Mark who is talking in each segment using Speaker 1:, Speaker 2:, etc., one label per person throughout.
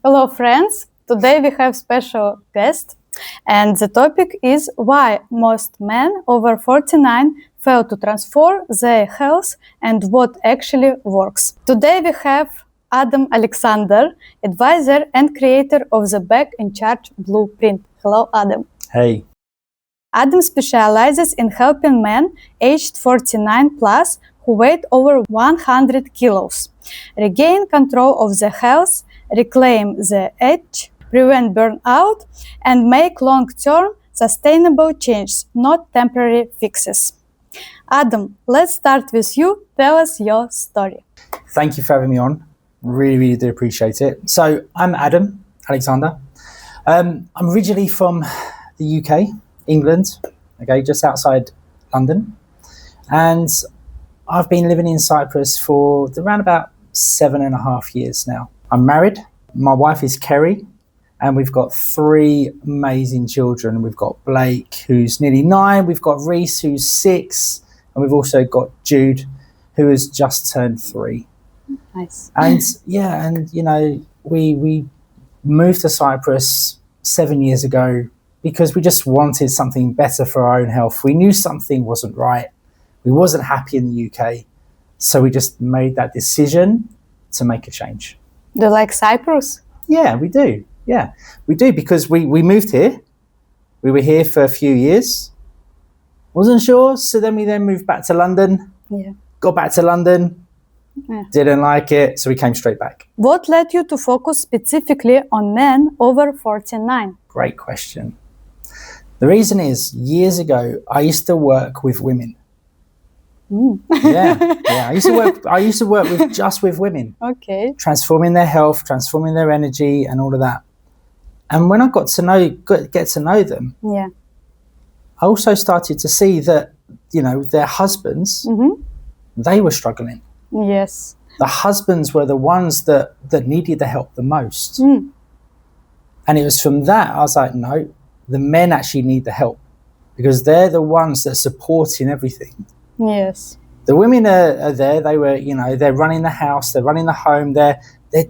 Speaker 1: Hello, friends. Today we have special guest, and the topic is why most men over 49 fail to transform their health and what actually works. Today we have Adam Alexander, advisor and creator of the Back in Charge Blueprint. Hello, Adam.
Speaker 2: Hey.
Speaker 1: Adam specializes in helping men aged 49 plus who weigh over 100 kilos regain control of their health, reclaim their edge, prevent burnout, and make long-term sustainable changes, not temporary fixes. Adam, let's start with you. Tell us your story.
Speaker 2: Thank you for having me on. Really do appreciate it. So I'm Adam Alexander. I'm originally from the UK, England, okay, just outside London. And I've been living in Cyprus for around about 7.5 years now. I'm married. My wife is Kerry, and we've got 3 amazing children. We've got Blake, who's nearly 9. We've got Reese, who's 6. And we've also got Jude, who has just turned 3.
Speaker 1: Nice.
Speaker 2: And you know, we moved to Cyprus 7 years ago because we just wanted something better for our own health. We knew something wasn't right. We wasn't happy in the UK. So we just made that decision to make a change.
Speaker 1: Do you like Cyprus?
Speaker 2: Yeah, we do. Yeah, we do, because we moved here. We were here for a few years. Wasn't sure. So then we moved back to London.
Speaker 1: Yeah.
Speaker 2: Got back to London. Yeah. Didn't like it. So we came straight back.
Speaker 1: What led you to focus specifically on men over 49?
Speaker 2: Great question. The reason is, years ago, I used to work with women. Yeah. I used to work with women.
Speaker 1: Okay.
Speaker 2: Transforming their health, transforming their energy, and all of that. And when I get to know them,
Speaker 1: yeah,
Speaker 2: I also started to see that, you know, their husbands, they were struggling.
Speaker 1: Yes.
Speaker 2: The husbands were the ones that needed the help the most. And it was from that I was like, no, the men actually need the help, because they're the ones that are supporting everything.
Speaker 1: Yes.
Speaker 2: The women are there. They were, you know, they're running the house, they're running the home, they're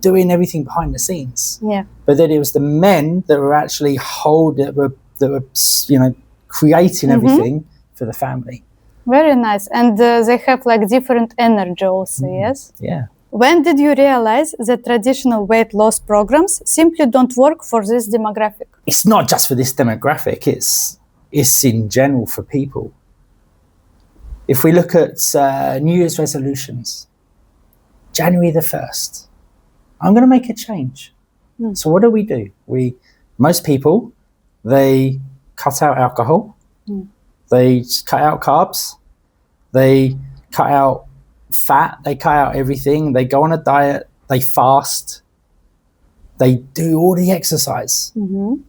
Speaker 2: doing everything behind the scenes.
Speaker 1: Yeah.
Speaker 2: But then it was the men that were actually you know, creating everything for the family.
Speaker 1: Very nice. And they have like different energy also, yes?
Speaker 2: Yeah.
Speaker 1: When did you realize that traditional weight loss programs simply don't work for this demographic?
Speaker 2: It's not just for this demographic, it's in general for people. If we look at New Year's resolutions, January the 1st, I'm going to make a change. So what do? Most people, they cut out alcohol, they cut out carbs, they cut out fat, they cut out everything, they go on a diet, they fast, they do all the exercise. And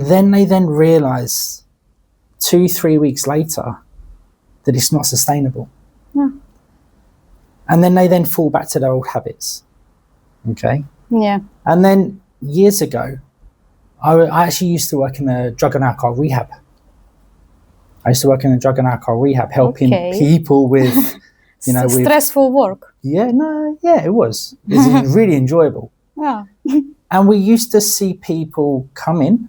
Speaker 2: then they realize 2-3 weeks later that it's not sustainable. And then they fall back to their old habits. Okay?
Speaker 1: Yeah.
Speaker 2: And then years ago, I actually used to work in a drug and alcohol rehab. Helping people with, you know, with
Speaker 1: stressful work.
Speaker 2: Yeah, it was. It was really enjoyable.
Speaker 1: Yeah.
Speaker 2: And we used to see people come in,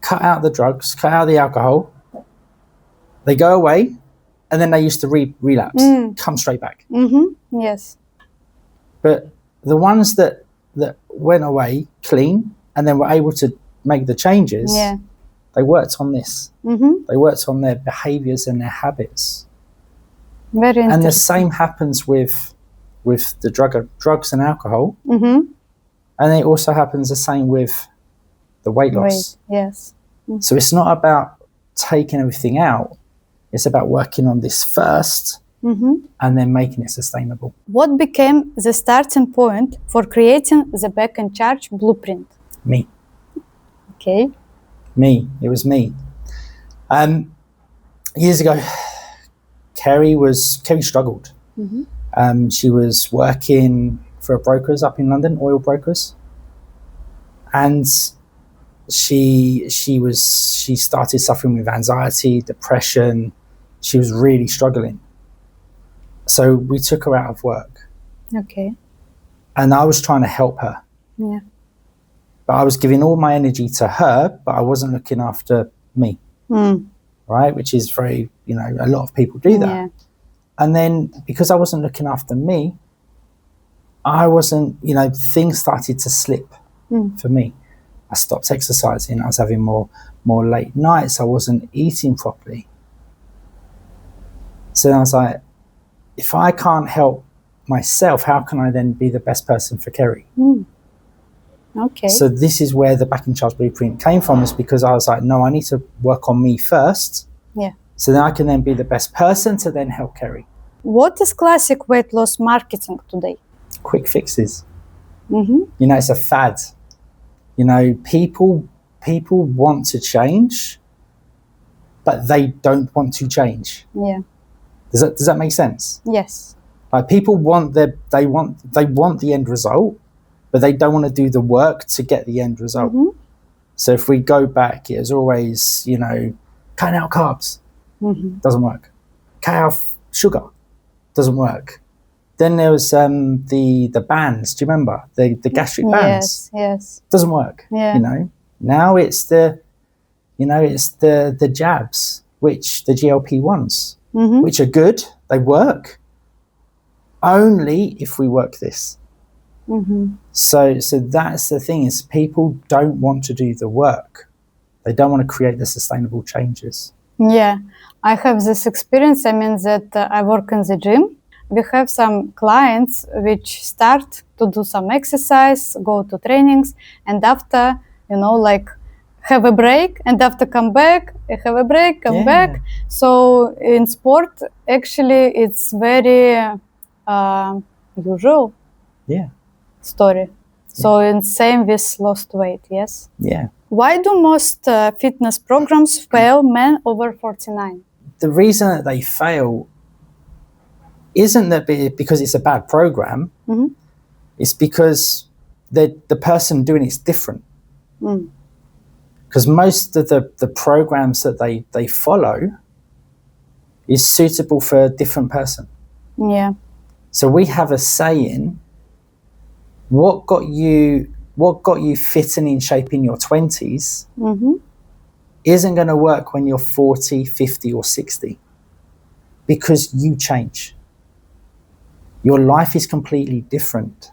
Speaker 2: cut out the drugs, cut out the alcohol, they go away, and then they used to relapse, come straight back.
Speaker 1: Yes.
Speaker 2: But the ones that went away clean and then were able to make the changes, they worked on this. They worked on their behaviors and their habits.
Speaker 1: Very interesting.
Speaker 2: And the same happens with the drugs and alcohol. And it also happens the same with the weight loss.
Speaker 1: Yes.
Speaker 2: So it's not about taking everything out. It's about working on this first and then making it sustainable.
Speaker 1: What became the starting point for creating the Back in Charge Blueprint?
Speaker 2: Me.
Speaker 1: Okay.
Speaker 2: Me. It was me. Years ago, Kerry struggled. She was working for brokers up in London, oil brokers, and she started suffering with anxiety, depression. She was really struggling. So we took her out of work.
Speaker 1: Okay.
Speaker 2: And I was trying to help her.
Speaker 1: Yeah.
Speaker 2: But I was giving all my energy to her, but I wasn't looking after me. Right? Which is very, a lot of people do that.
Speaker 1: Yeah.
Speaker 2: And then because I wasn't looking after me, I wasn't, things started to slip for me. I stopped exercising. I was having more late nights. I wasn't eating properly. So then I was like, if I can't help myself, how can I then be the best person for Kerry?
Speaker 1: Okay.
Speaker 2: So this is where the Back in Charge Blueprint came from, is because I was like, no, I need to work on me first.
Speaker 1: Yeah.
Speaker 2: So then I can then be the best person to then help Kerry.
Speaker 1: What is classic weight loss marketing today?
Speaker 2: Quick fixes. It's a fad. People want to change, but they don't want to change.
Speaker 1: Yeah.
Speaker 2: Does that make sense?
Speaker 1: Yes.
Speaker 2: Like, people want they want the end result, but they don't want to do the work to get the end result. So if we go back, it was always, cutting out carbs. Doesn't work. Cut out sugar. Doesn't work. Then there was the bands. Do you remember the gastric bands?
Speaker 1: Yes.
Speaker 2: Doesn't work.
Speaker 1: Yeah.
Speaker 2: Now it's the jabs, which the GLP-1s, which are good. They work only if we work this. So that's the thing, is people don't want to do the work. They don't want to create the sustainable changes.
Speaker 1: Yeah, I have this experience. I mean that I work in the gym. We have some clients which start to do some exercise, go to trainings, and after, have a break, and after come back, have a break, come back. So in sport, actually, it's very usual story. So in same with lost weight, yes?
Speaker 2: Yeah.
Speaker 1: Why do most fitness programs fail men over 49?
Speaker 2: The reason that they fail isn't that because it's a bad program. It's because the person doing it's different. Because most of the programs that they follow is suitable for a different person.
Speaker 1: Yeah.
Speaker 2: So we have a saying, what got you fit and in shape in your 20s isn't going to work when you're 40, 50 or 60, because you change. Your life is completely different.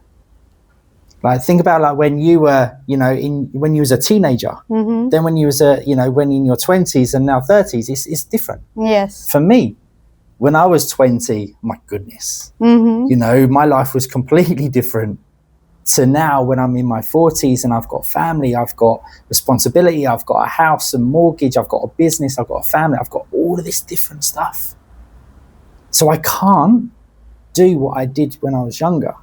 Speaker 2: Like, think about when you were, when you was a teenager, then when you was when in your 20s and now 30s, it's different.
Speaker 1: Yes.
Speaker 2: For me, when I was 20, my goodness, my life was completely different to now when I'm in my 40s and I've got family, I've got responsibility, I've got a house and mortgage, I've got a business, I've got a family, I've got all of this different stuff. So I can't do what I did when I was younger,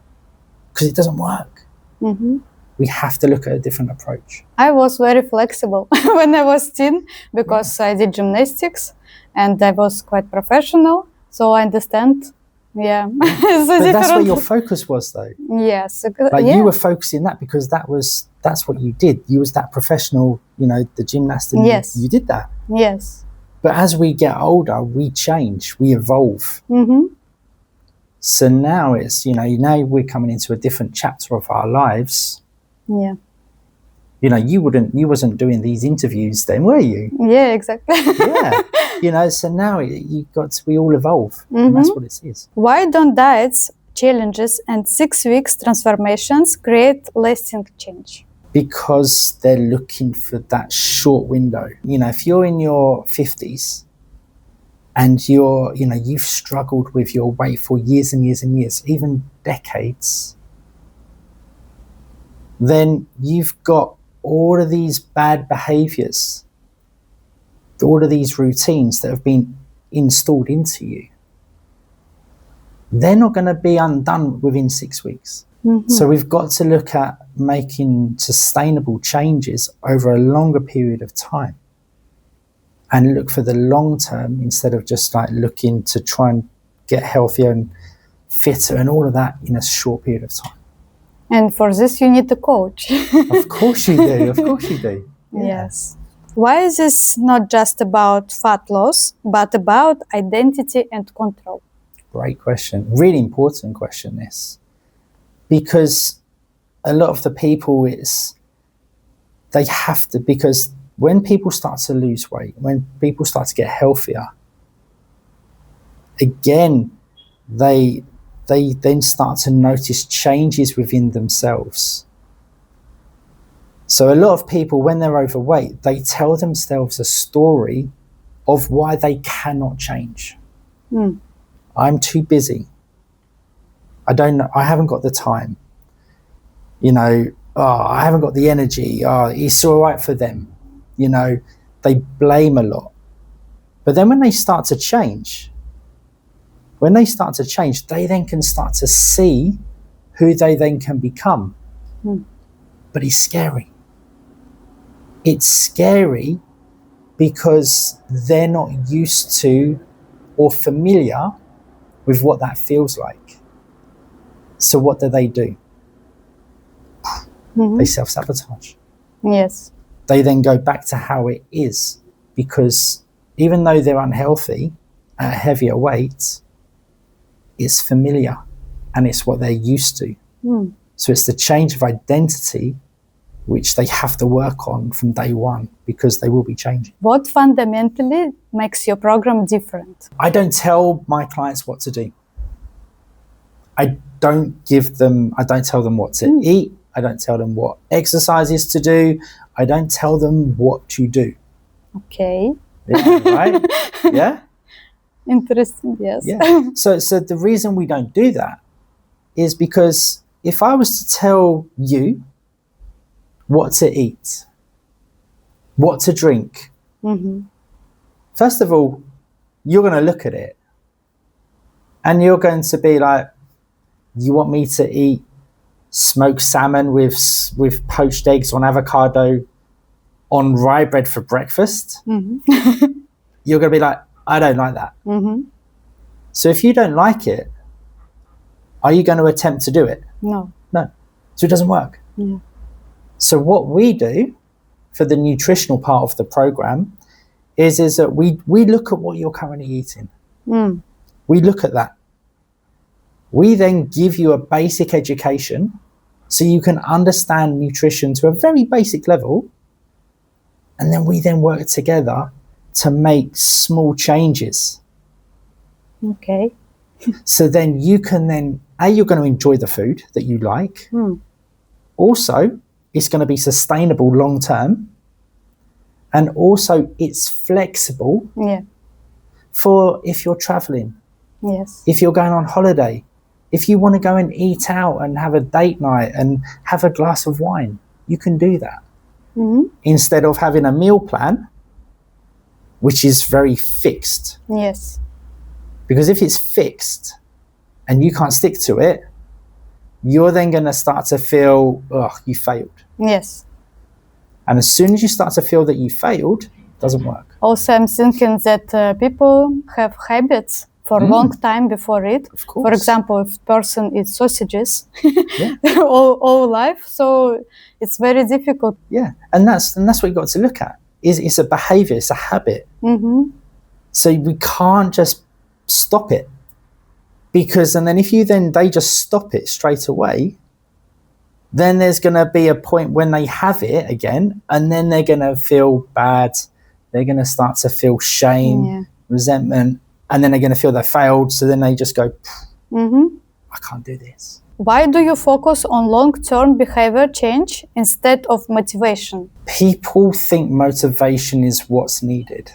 Speaker 2: because it doesn't work. We have to look at a different approach.
Speaker 1: I was very flexible when I was teen, because I did gymnastics and I was quite professional, so I understand. Yeah.
Speaker 2: But that's where your focus was, though.
Speaker 1: Yes.
Speaker 2: You were focusing that because that's what you did. You was that professional, the gymnast, and you did that.
Speaker 1: Yes.
Speaker 2: But as we get older, we change, we evolve. So now it's, now we're coming into a different chapter of our lives.
Speaker 1: Yeah.
Speaker 2: You wasn't doing these interviews then, were you?
Speaker 1: Yeah, exactly.
Speaker 2: So now we all evolve. And that's what it is.
Speaker 1: Why don't diets, challenges, and 6 weeks transformations create lasting change?
Speaker 2: Because they're looking for that short window. If you're in your 50s and you've struggled with your weight for years and years and years, even decades, then you've got all of these bad behaviors, all of these routines that have been installed into you. They're not going to be undone within 6 weeks. So we've got to look at making sustainable changes over a longer period of time and look for the long term, instead of just looking to try and get healthier and fitter and all of that in a short period of time.
Speaker 1: And for this, you need a coach.
Speaker 2: Of course you do. Of course you do. Yeah.
Speaker 1: Yes. Why is this not just about fat loss, but about identity and control?
Speaker 2: Great question. Really important question, this. because a lot of the people they have to, because when people start to lose weight, when people start to get healthier, again, they then start to notice changes within themselves. So a lot of people, when they're overweight, they tell themselves a story of why they cannot change. I'm too busy. I don't know. I haven't got the time. I haven't got the energy. It's all right for them. They blame a lot. But then when they start to change, they then can start to see who they then can become. But it's scary. It's scary because they're not used to or familiar with what that feels like. So what do? They self-sabotage.
Speaker 1: Yes.
Speaker 2: They then go back to how it is, because even though they're unhealthy at a heavier weight, it's familiar and it's what they're used to. So it's the change of identity which they have to work on from day one, because they will be changing.
Speaker 1: What fundamentally makes your program different?
Speaker 2: I don't tell my clients what to do. I don't tell them what to eat. I don't tell them what exercises to do. I don't tell them what to do.
Speaker 1: Okay.
Speaker 2: Yeah, right? Yeah?
Speaker 1: Interesting, yes.
Speaker 2: Yeah. So the reason we don't do that is because if I was to tell you what to eat, what to drink, first of all, you're going to look at it and you're going to be like, you want me to eat smoked salmon with poached eggs on avocado on rye bread for breakfast? You're going to be like, I don't like that. So if you don't like it, are you going to attempt to do it?
Speaker 1: No.
Speaker 2: So it doesn't work.
Speaker 1: Yeah.
Speaker 2: So what we do for the nutritional part of the program is that we look at what you're currently eating. We look at that. We then give you a basic education so you can understand nutrition to a very basic level. And then we then work together to make small changes.
Speaker 1: Okay.
Speaker 2: So then you're going to enjoy the food that you like. Also, it's going to be sustainable long term. And also it's flexible for if you're traveling.
Speaker 1: Yes.
Speaker 2: If you're going on holiday, if you want to go and eat out and have a date night and have a glass of wine, you can do that. Instead of having a meal plan, which is very fixed.
Speaker 1: Yes.
Speaker 2: Because if it's fixed and you can't stick to it, you're then going to start to feel, you failed.
Speaker 1: Yes.
Speaker 2: And as soon as you start to feel that you failed, it doesn't work.
Speaker 1: Also, I'm thinking that people have habits for a long time before it.
Speaker 2: Of course.
Speaker 1: For example, if person eats sausages all life, so it's very difficult.
Speaker 2: Yeah, and that's what you've got to look at. It's a behavior, it's a habit. So we can't just stop it, because and then if they just stop it straight away, then there's going to be a point when they have it again, and then they're going to feel bad. They're going to start to feel shame, resentment, and then they're going to feel they failed. So then they just go, I can't do this.
Speaker 1: Why do you focus on long-term behavior change instead of motivation?
Speaker 2: People think motivation is what's needed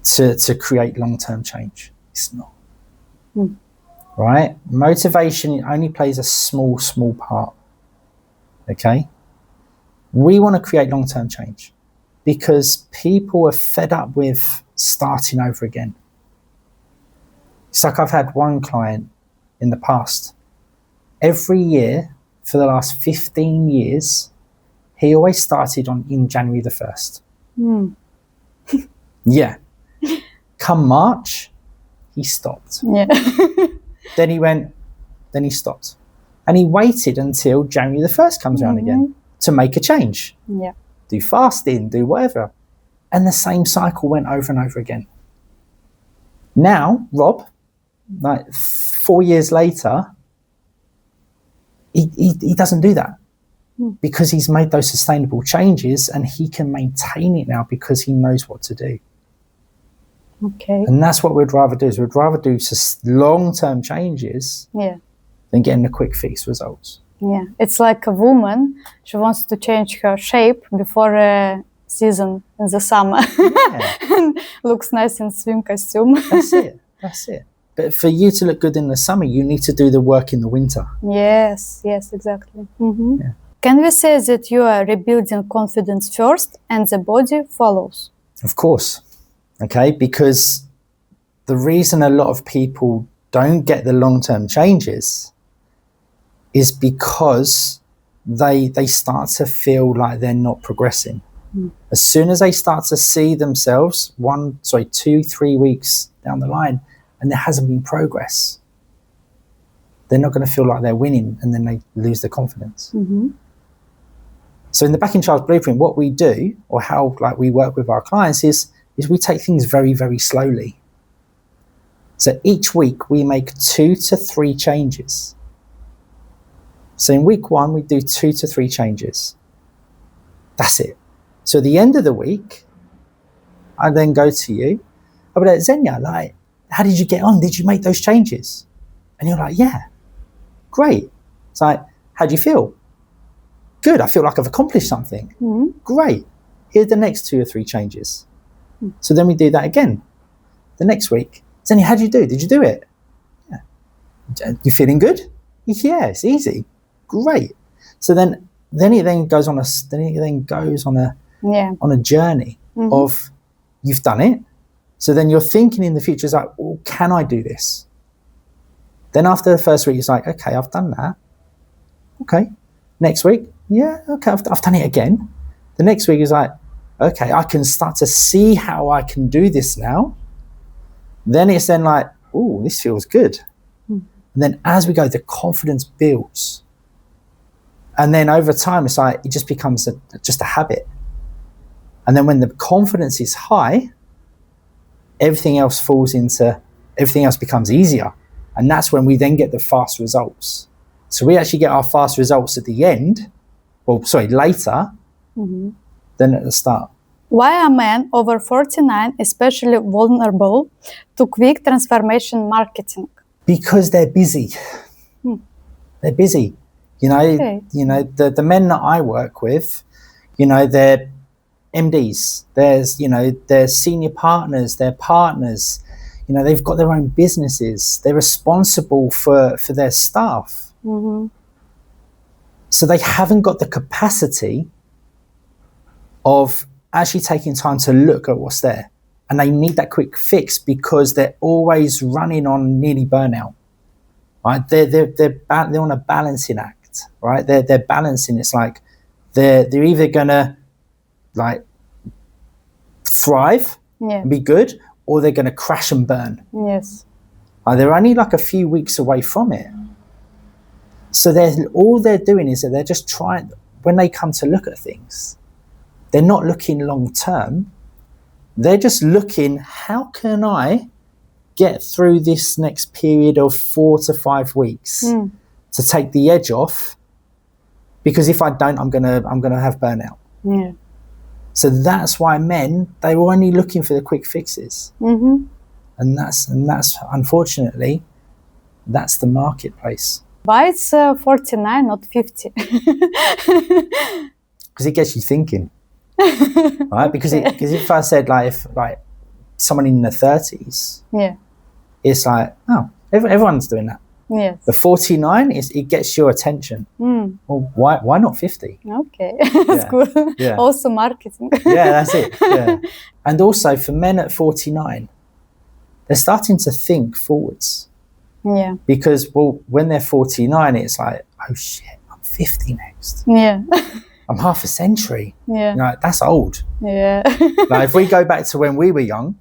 Speaker 2: to create long-term change. It's not. Right? Motivation only plays a small part. Okay? We want to create long-term change because people are fed up with starting over again. It's like I've had one client in the past. Every year for the last 15 years, he always started in January the 1st. Yeah. Come March, he stopped.
Speaker 1: Yeah.
Speaker 2: Then he stopped. And he waited until January the 1st comes around again to make a change.
Speaker 1: Yeah.
Speaker 2: Do fasting, do whatever. And the same cycle went over and over again. Now, Rob, like 4 years later, he doesn't do that because he's made those sustainable changes, and he can maintain it now because he knows what to do.
Speaker 1: Okay.
Speaker 2: And that's what we'd rather do, is we'd rather do long-term changes than getting the quick fix results.
Speaker 1: Yeah, it's like a woman, she wants to change her shape before a season in the summer. And looks nice in swim costume.
Speaker 2: That's it. But for you to look good in the summer, you need to do the work in the winter.
Speaker 1: Yes, exactly. Can we say that you are rebuilding confidence first and the body follows?
Speaker 2: Of course. Okay, because the reason a lot of people don't get the long-term changes is because they start to feel like they're not progressing. As soon as they start to see themselves 2-3 weeks down the line and there hasn't been progress, they're not going to feel like they're winning, and then they lose their confidence. So in the Back in Charge Blueprint, what we do, or how we work with our clients, is we take things very, very slowly. So each week we make 2 to 3 changes. So in week 1, we do 2 to 3 changes. That's it. So at the end of the week, I then go to you. I'll be like, Xenia, how did you get on? Did you make those changes? And you're like, yeah, great. It's like, how do you feel? Good, I feel like I've accomplished something. Great. Here are the next 2 or 3 changes. So then we do that again. The next week, Xenia, how did you do? Did you do it? Yeah. You feeling good? Yeah, it's easy. Great. So then it goes on a journey of you've done it. So then you're thinking in the future, it's like, well, can I do this? Then after the first week, it's like, okay, I've done that. Okay. Next week, yeah, okay, I've done it again. The next week is like, okay, I can start to see how I can do this now. Then it's then like, oh, this feels good. And then as we go, the confidence builds. And then over time, it's like, it just becomes just a habit. And then when the confidence is high, everything else becomes easier. And that's when we then get the fast results. So we actually get our fast results at the end, later, than at the start.
Speaker 1: Why are men over 49 especially vulnerable to quick transformation marketing?
Speaker 2: Because they're busy. They're busy. The men that I work with, they're MDs, they're senior partners, they're partners, they've got their own businesses, they're responsible for their staff. So they haven't got the capacity of actually taking time to look at what's there. And they need that quick fix because they're always running on nearly burnout, right? They're on a balancing act, right? They're balancing. It's like they're either gonna thrive and be good, or they're gonna crash and burn.
Speaker 1: Yes.
Speaker 2: They're only a few weeks away from it. So all they're doing is that they're just trying, when they come to look at things, they're not looking long term. They're just looking, how can I get through this next period of 4 to 5 weeks to take the edge off? Because if I don't, I'm gonna have burnout.
Speaker 1: Yeah.
Speaker 2: So that's why men, they were only looking for the quick fixes. And that's unfortunately, that's the marketplace.
Speaker 1: Why it's 49, not 50?
Speaker 2: Because it gets you thinking, right? Because if I said if someone in the 30s, it's like, oh, everyone's doing that.
Speaker 1: Yes.
Speaker 2: The 49 it gets your attention. Well, why not 50?
Speaker 1: Okay, that's good.
Speaker 2: Yeah.
Speaker 1: Also marketing.
Speaker 2: Yeah, that's it. Yeah. And also for men at 49, they're starting to think forwards.
Speaker 1: Yeah.
Speaker 2: Because when they're 49, it's like, oh shit, I'm 50 next.
Speaker 1: Yeah.
Speaker 2: I'm half a century.
Speaker 1: Yeah.
Speaker 2: That's old.
Speaker 1: Yeah.
Speaker 2: If we go back to when we were young,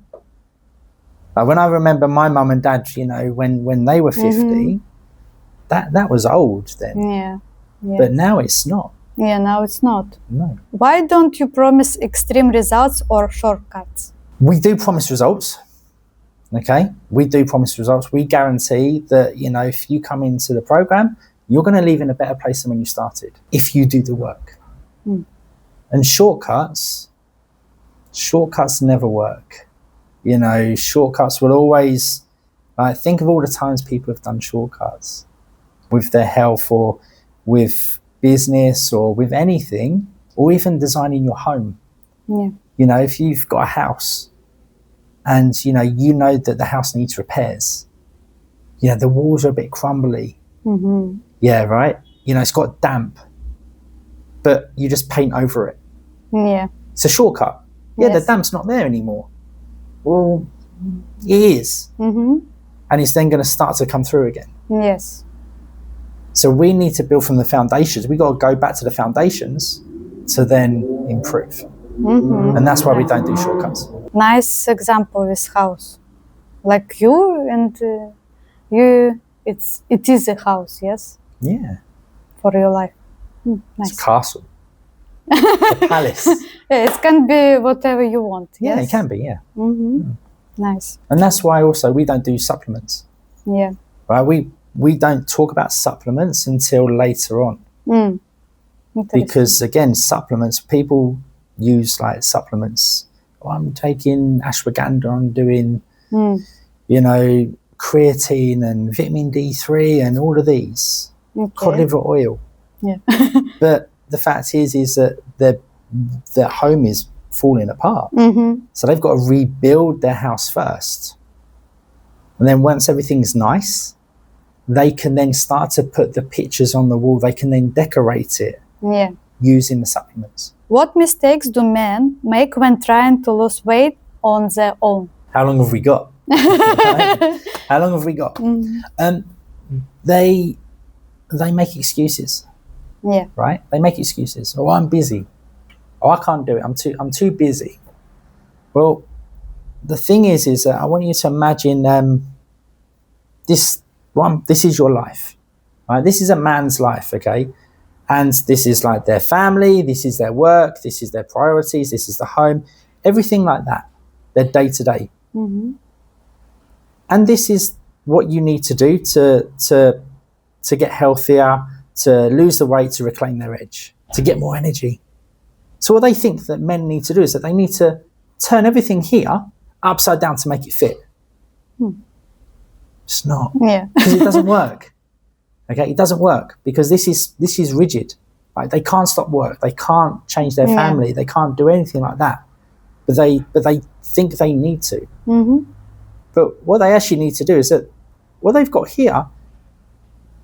Speaker 2: when I remember my mum and dad, when they were 50, that was old then.
Speaker 1: Yeah.
Speaker 2: But now it's not.
Speaker 1: Yeah, now it's not.
Speaker 2: No.
Speaker 1: Why don't you promise extreme results or shortcuts?
Speaker 2: We do promise results. Okay, we do promise results. We guarantee that, if you come into the program, you're going to leave in a better place than when you started if you do the work. And shortcuts never work. You know, shortcuts will always, like, think of all the times people have done shortcuts with their health or with business or with anything, or even designing your home.
Speaker 1: Yeah.
Speaker 2: You know, if you've got a house and, you know that the house needs repairs, you know, the walls are a bit crumbly. Yeah, right? You know, it's got damp, but you just paint over it.
Speaker 1: Yeah.
Speaker 2: It's a shortcut. Yeah,
Speaker 1: Yes.
Speaker 2: the damp's not there anymore. Well, it is. And it's then going to start to come through again.
Speaker 1: Yes.
Speaker 2: So we need to build from the foundations. We got to go back to the foundations to then improve. And that's why we don't do shortcuts.
Speaker 1: Nice example with house. Like you and it is a house, yes,
Speaker 2: Yeah.
Speaker 1: for your life.
Speaker 2: It's
Speaker 1: Nice.
Speaker 2: a castle. It's a palace.
Speaker 1: Yeah, it can be whatever you want.
Speaker 2: Yeah,
Speaker 1: Yes?
Speaker 2: it can be, yeah.
Speaker 1: Nice.
Speaker 2: And that's why also we don't do supplements.
Speaker 1: Yeah.
Speaker 2: Right? We don't talk about supplements until later on.
Speaker 1: Interesting.
Speaker 2: Because again, supplements, people use like supplements. Oh, I'm taking ashwagandha, I'm doing, you know, creatine and vitamin D3 and all of these. Cod liver oil.
Speaker 1: Yeah.
Speaker 2: But the fact is that their home is falling apart. So they've got to rebuild their house first. And then once everything's nice, they can then start to put the pictures on the wall. They can then decorate it
Speaker 1: Yeah.
Speaker 2: using the supplements.
Speaker 1: What mistakes do men make when trying to lose weight on their own?
Speaker 2: How long have we got? How long have we got? They make excuses,
Speaker 1: Yeah.
Speaker 2: right? They make excuses. Oh, I'm busy. Oh, I can't do it. I'm too busy. Well, the thing is that I want you to imagine this is your life, right? This is a man's life, okay? And this is like their family, this is their work, this is their priorities, this is the home, everything like that, their day to day. And this is what you need to do to get healthier, to lose the weight, to reclaim their edge, to get more energy. So what they think that men need to do is that they need to turn everything here upside down to make it fit. It's not.
Speaker 1: Yeah.
Speaker 2: Because it doesn't work. Okay, it doesn't work because this is rigid. Like they can't stop work, they can't change their family, they can't do anything like that. But they think they need to. But what they actually need to do is that what they've got here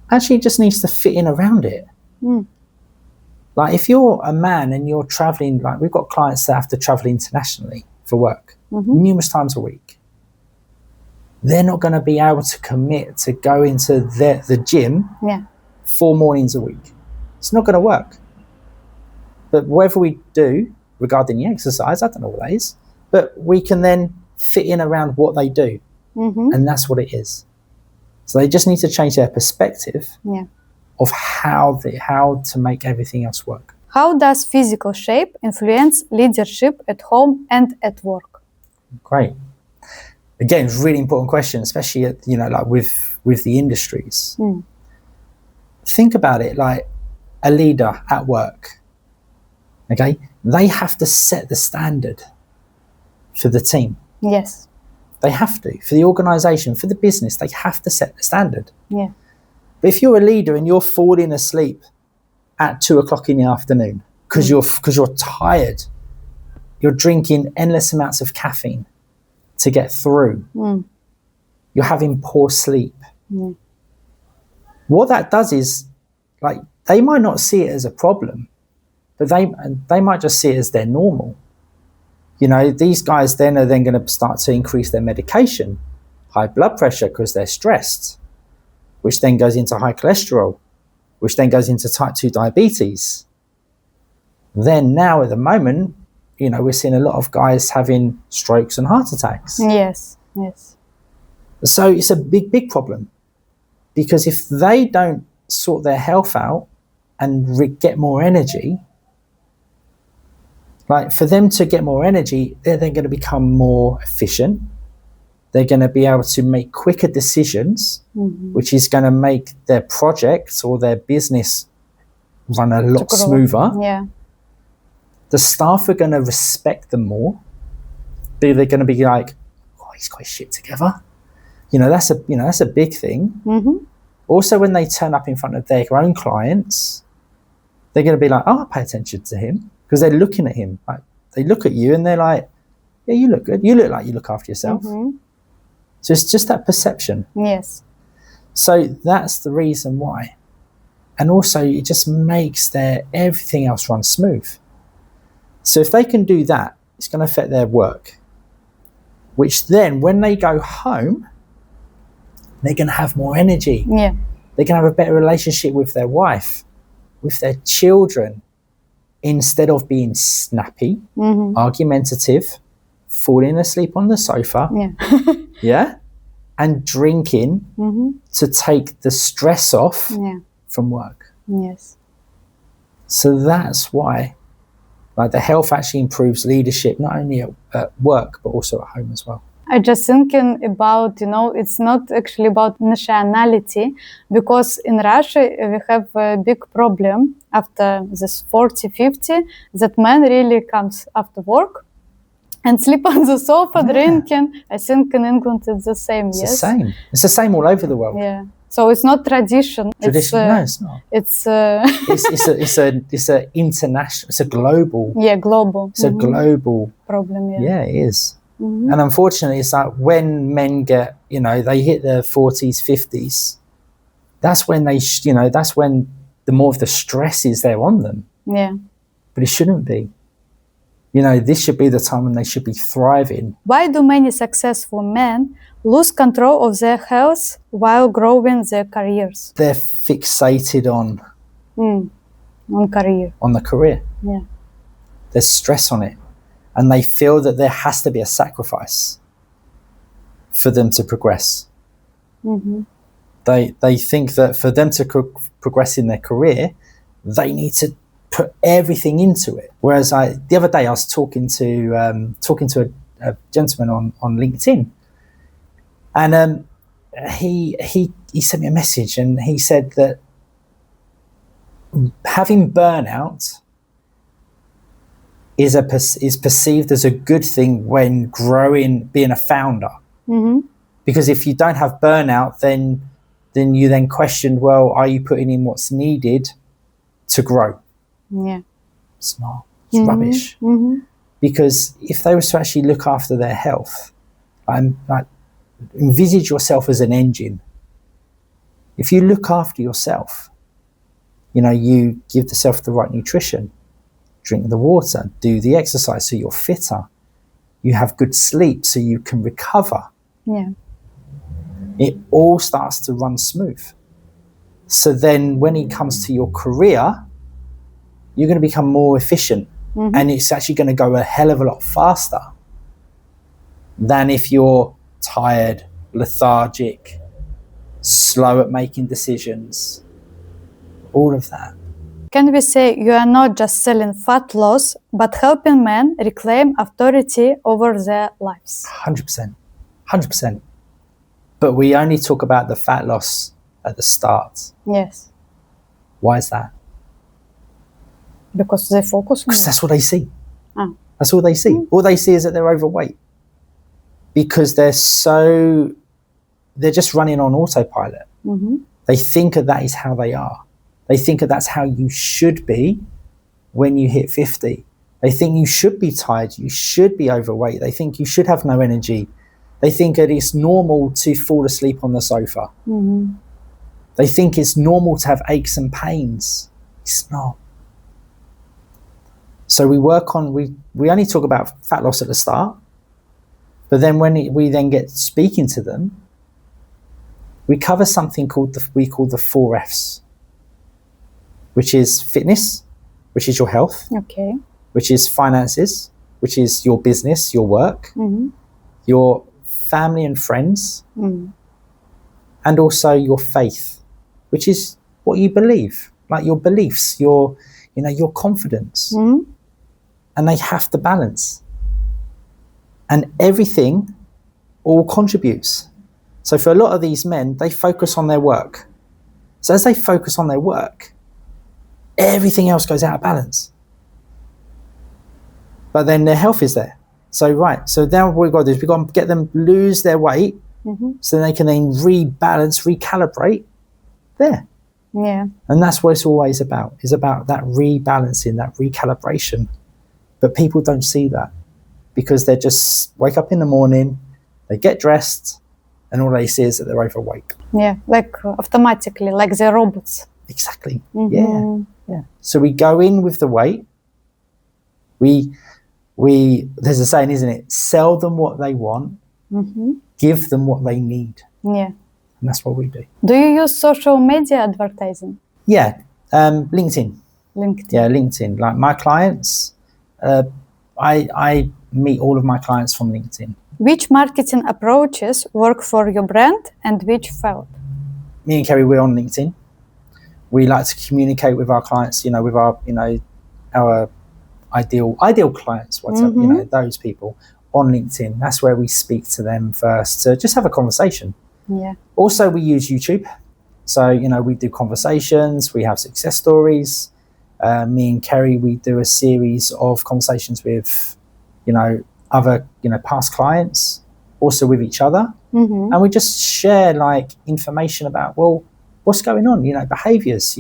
Speaker 2: actually just needs to fit in around it. Like if you're a man and you're traveling, like we've got clients that have to travel internationally for work numerous times a week. They're not going to be able to commit to go into the gym 4 mornings a week. It's not going to work. But whatever we do regarding the exercise, I don't know what that is, but we can then fit in around what they do. And that's what it is. So they just need to change their perspective of how to make everything else work.
Speaker 1: How does physical shape influence leadership at home and at work?
Speaker 2: Great. Again, really important question, especially at, like with the industries. Think about it like a leader at work. Okay, they have to set the standard for the team.
Speaker 1: Yes.
Speaker 2: They have to, for the organization, for the business, they have to set the standard.
Speaker 1: Yeah.
Speaker 2: But if you're a leader and you're falling asleep at 2:00 in the afternoon because you're tired, you're drinking endless amounts of caffeine to get through, you're having poor sleep. What that does is, like, they might not see it as a problem, but they might just see it as their normal. These guys then are going to start to increase their medication, high blood pressure because they're stressed, which then goes into high cholesterol, which then goes into type 2 diabetes. Then now at the moment, we're seeing a lot of guys having strokes and heart attacks.
Speaker 1: Yes, yes.
Speaker 2: So it's a big, big problem because if they don't sort their health out and get more energy, like for them to get more energy, they're then going to become more efficient. They're going to be able to make quicker decisions, which is going to make their projects or their business run a lot smoother.
Speaker 1: Yeah.
Speaker 2: The staff are going to respect them more. They're going to be like, oh, he's got his shit together. That's a big thing. Also, when they turn up in front of their own clients, they're going to be like, oh, I pay attention to him, because they're looking at him. Like, they look at you and they're like, yeah, you look good. You look like you look after yourself. So it's just that perception.
Speaker 1: Yes.
Speaker 2: So that's the reason why. And also, it just makes everything else run smooth. So if they can do that, it's going to affect their work, which then when they go home, they're going to have more energy.
Speaker 1: Yeah.
Speaker 2: They're going to have a better relationship with their wife, with their children, instead of being snappy, argumentative, falling asleep on the sofa, and drinking to take the stress off from work.
Speaker 1: Yes.
Speaker 2: So that's why, like, the health actually improves leadership, not only at work, but also at home as well.
Speaker 1: I just thinking about, it's not actually about nationality, because in Russia we have a big problem after this 40, 50, that man really comes after work and sleep on the sofa drinking. I think in England it's the same.
Speaker 2: It's the same. It's the same all over the world.
Speaker 1: Yeah. So it's not tradition.
Speaker 2: No, it's not.
Speaker 1: It's
Speaker 2: a international. It's a global.
Speaker 1: Yeah, global.
Speaker 2: It's a global
Speaker 1: problem.
Speaker 2: Yeah, it is. And unfortunately, it's like when men get, they hit their 40s, 50s. That's when that's when the more of the stress is there on them.
Speaker 1: Yeah.
Speaker 2: But it shouldn't be. This should be the time when they should be thriving.
Speaker 1: Why do many successful men lose control of their health while growing their careers?
Speaker 2: They're fixated on
Speaker 1: career.
Speaker 2: On the career.
Speaker 1: Yeah.
Speaker 2: There's stress on it. And they feel that there has to be a sacrifice for them to progress. They think that for them to progress in their career, they need to put everything into it. Whereas the other day I was talking to a gentleman on LinkedIn, and he sent me a message, and he said that having burnout is perceived as a good thing when being a founder. Because if you don't have burnout, then you then question, well, are you putting in what's needed to grow?
Speaker 1: Yeah.
Speaker 2: It's not. It's rubbish. Because if they were to actually look after their health, like, envisage yourself as an engine. If you look after yourself, you give yourself the right nutrition, drink the water, do the exercise so you're fitter, you have good sleep so you can recover.
Speaker 1: Yeah.
Speaker 2: It all starts to run smooth. So then when it comes to your career, you're going to become more efficient, and it's actually going to go a hell of a lot faster than if you're tired, lethargic, slow at making decisions, all of that.
Speaker 1: Can we say you are not just selling fat loss, but helping men reclaim authority over their lives?
Speaker 2: 100%. 100%. But we only talk about the fat loss at the start.
Speaker 1: Yes.
Speaker 2: Why is that?
Speaker 1: Because they focus on
Speaker 2: Because that's what they see.
Speaker 1: Oh.
Speaker 2: That's all they see. All they see is that they're overweight. Because they're just running on autopilot. They think that is how they are. They think that that's how you should be when you hit 50. They think you should be tired. You should be overweight. They think you should have no energy. They think that it's normal to fall asleep on the sofa. They think it's normal to have aches and pains. It's not. So we only talk about fat loss at the start, but then when we then get speaking to them, we cover something we call the 4 Fs, which is fitness, which is your health,
Speaker 1: okay,
Speaker 2: which is finances, which is your business, your work, your family and friends, and also your faith, which is what you believe, like your beliefs, your confidence. And they have to balance. And everything, all contributes. So for a lot of these men, they focus on their work. So as they focus on their work, everything else goes out of balance. But then their health is there. So so now what we've got to do is we've got to get them lose their weight, so they can then rebalance, recalibrate there.
Speaker 1: Yeah.
Speaker 2: And that's what it's always about. It's about that rebalancing, that recalibration. But people don't see that because they just wake up in the morning, they get dressed, and all they see is that they're overweight.
Speaker 1: Yeah, like automatically, like the robots.
Speaker 2: Exactly. Yeah. So we go in with the weight. We there's a saying, isn't it? Sell them what they want, give them what they need.
Speaker 1: Yeah.
Speaker 2: And that's what we do.
Speaker 1: Do you use social media advertising?
Speaker 2: Yeah. LinkedIn.
Speaker 1: LinkedIn.
Speaker 2: Yeah, LinkedIn. Like my clients, I meet all of my clients from LinkedIn.
Speaker 1: Which marketing approaches work for your brand and which failed?
Speaker 2: Me and Kerry, we're on LinkedIn. We like to communicate with our clients, with our, our ideal clients, whatever, those people on LinkedIn. That's where we speak to them first to just have a conversation.
Speaker 1: Yeah.
Speaker 2: Also, we use YouTube. So, we do conversations, we have success stories. Me and Kerry, we do a series of conversations with, other, past clients, also with each other. And we just share information about, what's going on, behaviors,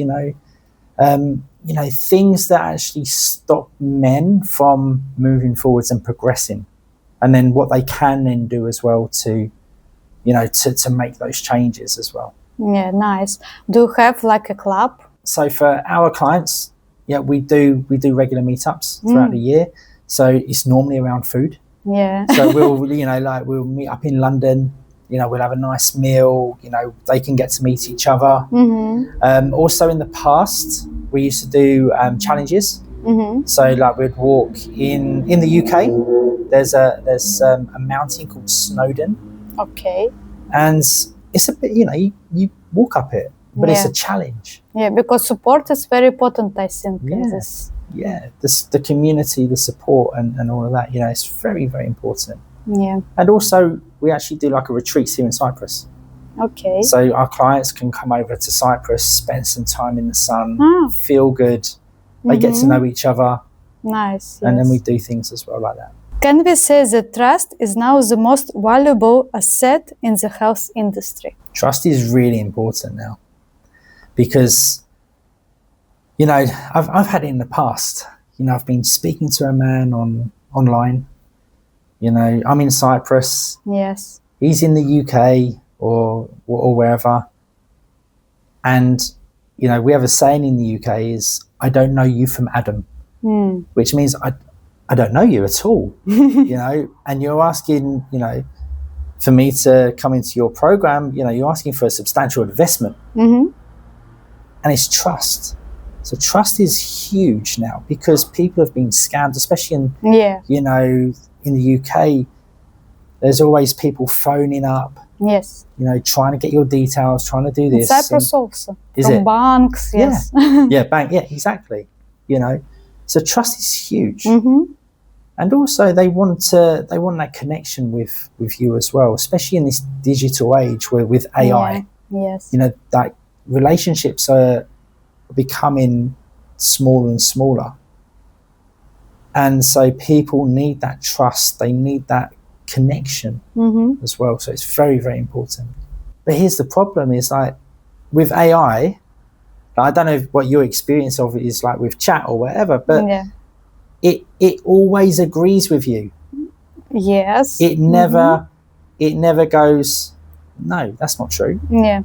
Speaker 2: things that actually stop men from moving forwards and progressing. And then what they can then do as well to make those changes as well.
Speaker 1: Yeah, nice. Do you have a club?
Speaker 2: So for our clients, we do regular meetups throughout the year. So it's normally around food.
Speaker 1: Yeah.
Speaker 2: So we'll meet up in London. We'll have a nice meal. They can get to meet each other. Also in the past, we used to do challenges. So we'd walk in the UK. There's a mountain called Snowdon.
Speaker 1: Okay.
Speaker 2: And it's a bit, you walk up it, but it's a challenge.
Speaker 1: Yeah, because support is very important, I think.
Speaker 2: Yeah, the community, the support and all of that, it's very, very important.
Speaker 1: Yeah.
Speaker 2: And also, we actually do a retreat here in Cyprus.
Speaker 1: Okay.
Speaker 2: So our clients can come over to Cyprus, spend some time in the sun, feel good. They get to know each other.
Speaker 1: Nice.
Speaker 2: And then we do things as well like that.
Speaker 1: Can we say that trust is now the most valuable asset in the health industry?
Speaker 2: Trust is really important now because, I've had it in the past. I've been speaking to a man online. I'm in Cyprus.
Speaker 1: Yes.
Speaker 2: He's in the UK or wherever. And, we have a saying in the UK is, I don't know you from Adam, which means I don't know you at all, and you're asking, for me to come into your program, you're asking for a substantial investment. And it's trust. So trust is huge now because people have been scammed, especially in the UK. There's always people phoning up.
Speaker 1: Yes.
Speaker 2: Trying to get your details, trying to do this.
Speaker 1: Cyprus also.
Speaker 2: Is
Speaker 1: From
Speaker 2: it?
Speaker 1: banks, yes.
Speaker 2: Yeah, bank. Yeah, exactly. So trust is huge. And also they want that connection with you as well, especially in this digital age where with AI.
Speaker 1: Yeah. Yes.
Speaker 2: That relationships are becoming smaller and smaller. And so people need that trust, they need that connection as well. So it's very, very important. But here's the problem is with AI, I don't know what your experience of it is like with chat or whatever, but it always agrees with you.
Speaker 1: Yes.
Speaker 2: It never goes, no, that's not true.
Speaker 1: Yeah.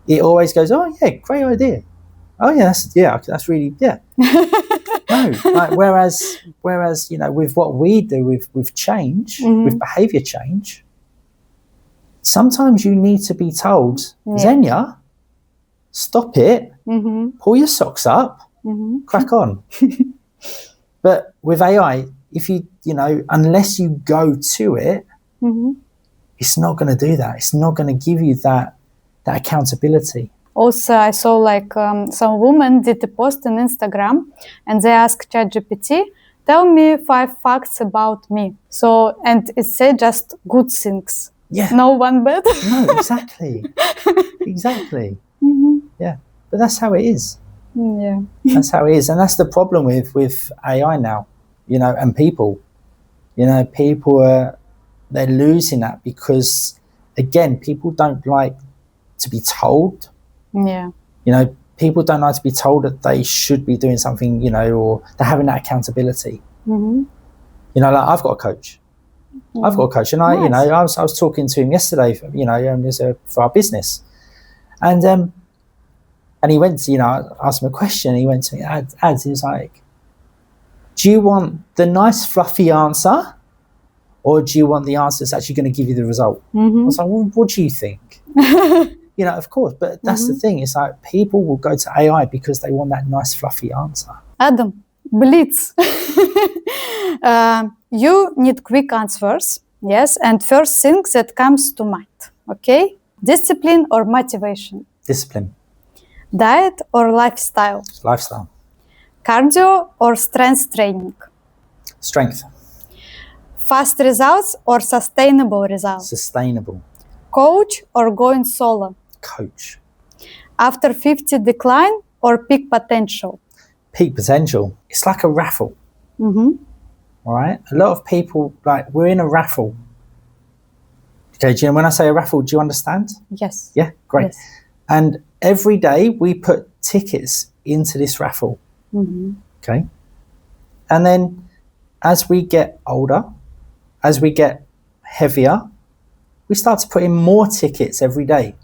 Speaker 2: It always goes, oh yeah, great idea. Oh yeah, that's really, yeah. No, whereas with what we do with change, with behavior change, sometimes you need to be told, Xenia, stop it, pull your socks up, crack on. But with AI, if you unless you go to it, it's not going to do that. It's not going to give you that accountability.
Speaker 1: Also, I saw some women did a post on Instagram and they asked ChatGPT tell me 5 facts about me. So, and it said just good things.
Speaker 2: Yeah.
Speaker 1: No one bad.
Speaker 2: No, exactly. Exactly.
Speaker 1: Mhm.
Speaker 2: Yeah. But that's how it is.
Speaker 1: Yeah.
Speaker 2: That's how it is. And that's the problem with AI now, and people. People they're losing that because, again, people don't like to be told.
Speaker 1: Yeah.
Speaker 2: People don't like to be told that they should be doing something, or they're having that accountability.
Speaker 1: Mm-hmm.
Speaker 2: Like I've got a coach. I've got a coach, and
Speaker 1: Nice.
Speaker 2: I was talking to him yesterday, for our business, and he went to, I asked him a question. He went to me, Ads. He was like, "Do you want the nice fluffy answer, or do you want the answer that's actually going to give you the result?"
Speaker 1: Mm-hmm.
Speaker 2: I was like, "Well, what do you think?" Of course, but that's the thing. It's like people will go to AI because they want that nice fluffy answer.
Speaker 1: Adam, Blitz. You need quick answers, yes, and first thing that comes to mind, okay? Discipline or motivation?
Speaker 2: Discipline,
Speaker 1: Diet or lifestyle?
Speaker 2: lifestyle,
Speaker 1: Cardio or strength training?
Speaker 2: strength,
Speaker 1: Fast results or sustainable results?
Speaker 2: sustainable,
Speaker 1: Coach or going solo?
Speaker 2: coach,
Speaker 1: After 50 decline or peak potential?
Speaker 2: peak potential. It's like a raffle.
Speaker 1: Mm-hmm.
Speaker 2: All right. A lot of people, we're in a raffle. Okay. When I say a raffle, do you understand?
Speaker 1: Yes.
Speaker 2: Yeah. Great.
Speaker 1: Yes.
Speaker 2: And every day we put tickets into this raffle.
Speaker 1: Mm-hmm.
Speaker 2: Okay. And then as we get older, as we get heavier, we start to put in more tickets every day.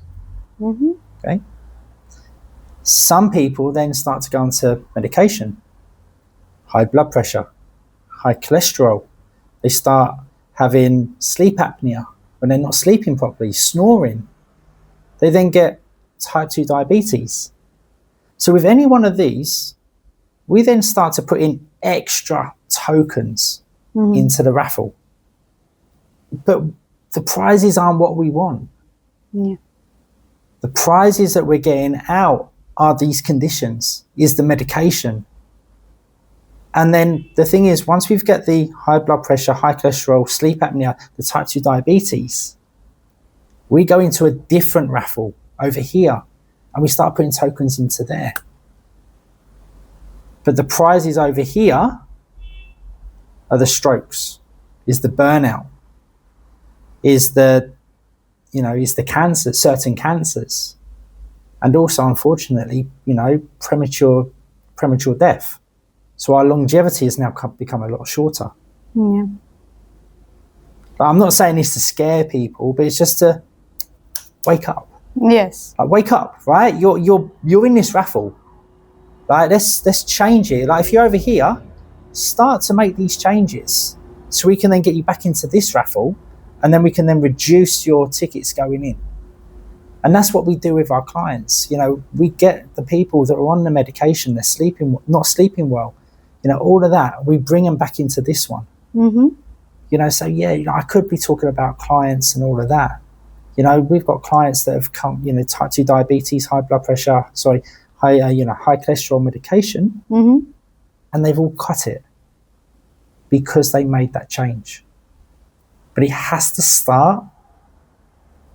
Speaker 1: Mm-hmm.
Speaker 2: Okay. Some people then start to go into medication, high blood pressure, high cholesterol. They start having sleep apnea when they're not sleeping properly, snoring. They then get type 2 diabetes. So with any one of these, we then start to put in extra tokens into the raffle. But the prizes aren't what we want.
Speaker 1: Yeah.
Speaker 2: The prizes that we're getting out are these conditions, is the medication. And then the thing is, once we've got the high blood pressure, high cholesterol, sleep apnea, the type 2 diabetes, we go into a different raffle over here and we start putting tokens into there. But the prizes over here are the strokes, is the burnout, is the cancer, certain cancers, and also, unfortunately, premature death. So our longevity has now become a lot shorter.
Speaker 1: Yeah.
Speaker 2: But I'm not saying this to scare people, but it's just to wake up.
Speaker 1: Yes.
Speaker 2: Wake up, right? You're in this raffle. Right? Let's change it. If you're over here, start to make these changes so we can then get you back into this raffle, and then we can then reduce your tickets going in. And that's what we do with our clients. We get the people that are on the medication, they're not sleeping well, all of that, we bring them back into this one.
Speaker 1: Mm-hmm.
Speaker 2: So I could be talking about clients and all of that. We've got clients that have come, type 2 diabetes, high blood pressure, high cholesterol medication, and they've all cut it because they made that change. But it has to start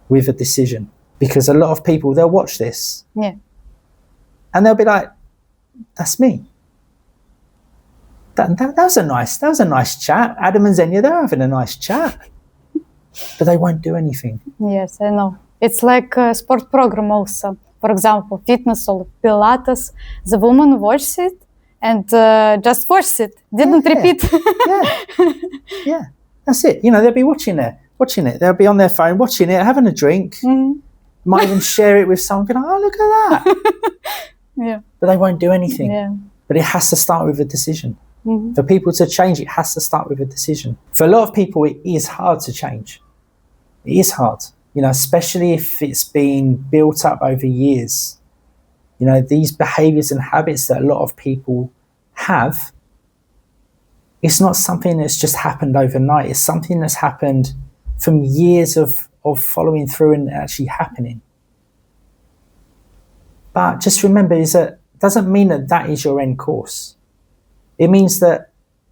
Speaker 2: with a decision, because a lot of people, they'll watch this, and they'll be like, "That's me. That was a nice chat. Adam and Xenia, they're having a nice chat," but they won't do anything.
Speaker 1: Yes, I know. It's like a sport program also. For example, fitness or Pilates. The woman watches it and just watches it. Didn't repeat.
Speaker 2: Yeah, that's it. They'll be watching it. They'll be on their phone watching it, having a drink. Might even share it with someone. Oh, look at that.
Speaker 1: Yeah.
Speaker 2: But they won't do anything.
Speaker 1: Yeah.
Speaker 2: But it has to start with a decision. For people to change, it has to start with a decision. For a lot of people, it is hard to change. It is hard, especially if it's been built up over years. These behaviors and habits that a lot of people have, it's not something that's just happened overnight. It's something that's happened from years of following through and actually happening. But just remember, is that doesn't mean that is your end course. It means that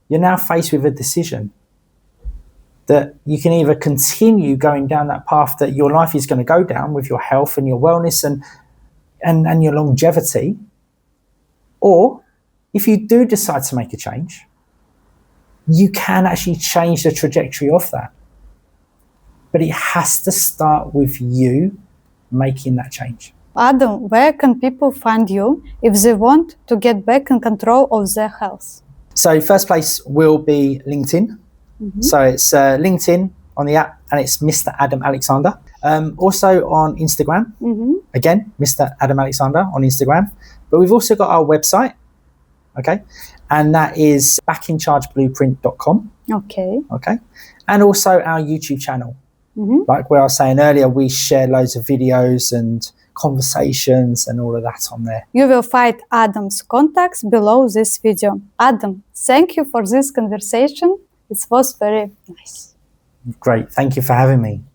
Speaker 2: you're now faced with a decision that you can either continue going down that path that your life is going to go down with your health and your wellness and your longevity, or if you do decide to make a change, you can actually change the trajectory of that. But it has to start with you making that change.
Speaker 1: Adam, where can people find you if they want to get back in control of their health?
Speaker 2: So first place will be LinkedIn. So it's LinkedIn on the app, and it's Mr. Adam Alexander. Also on Instagram, again, Mr. Adam Alexander on Instagram. But we've also got our website, okay? And that is backinchargeblueprint.com.
Speaker 1: Okay.
Speaker 2: Okay. And also our YouTube channel. Like where I was saying earlier, we share loads of videos and conversations and all of that on there.
Speaker 1: You will find Adam's contacts below this video. Adam, thank you for this conversation. It was very nice.
Speaker 2: Great. Thank you for having me.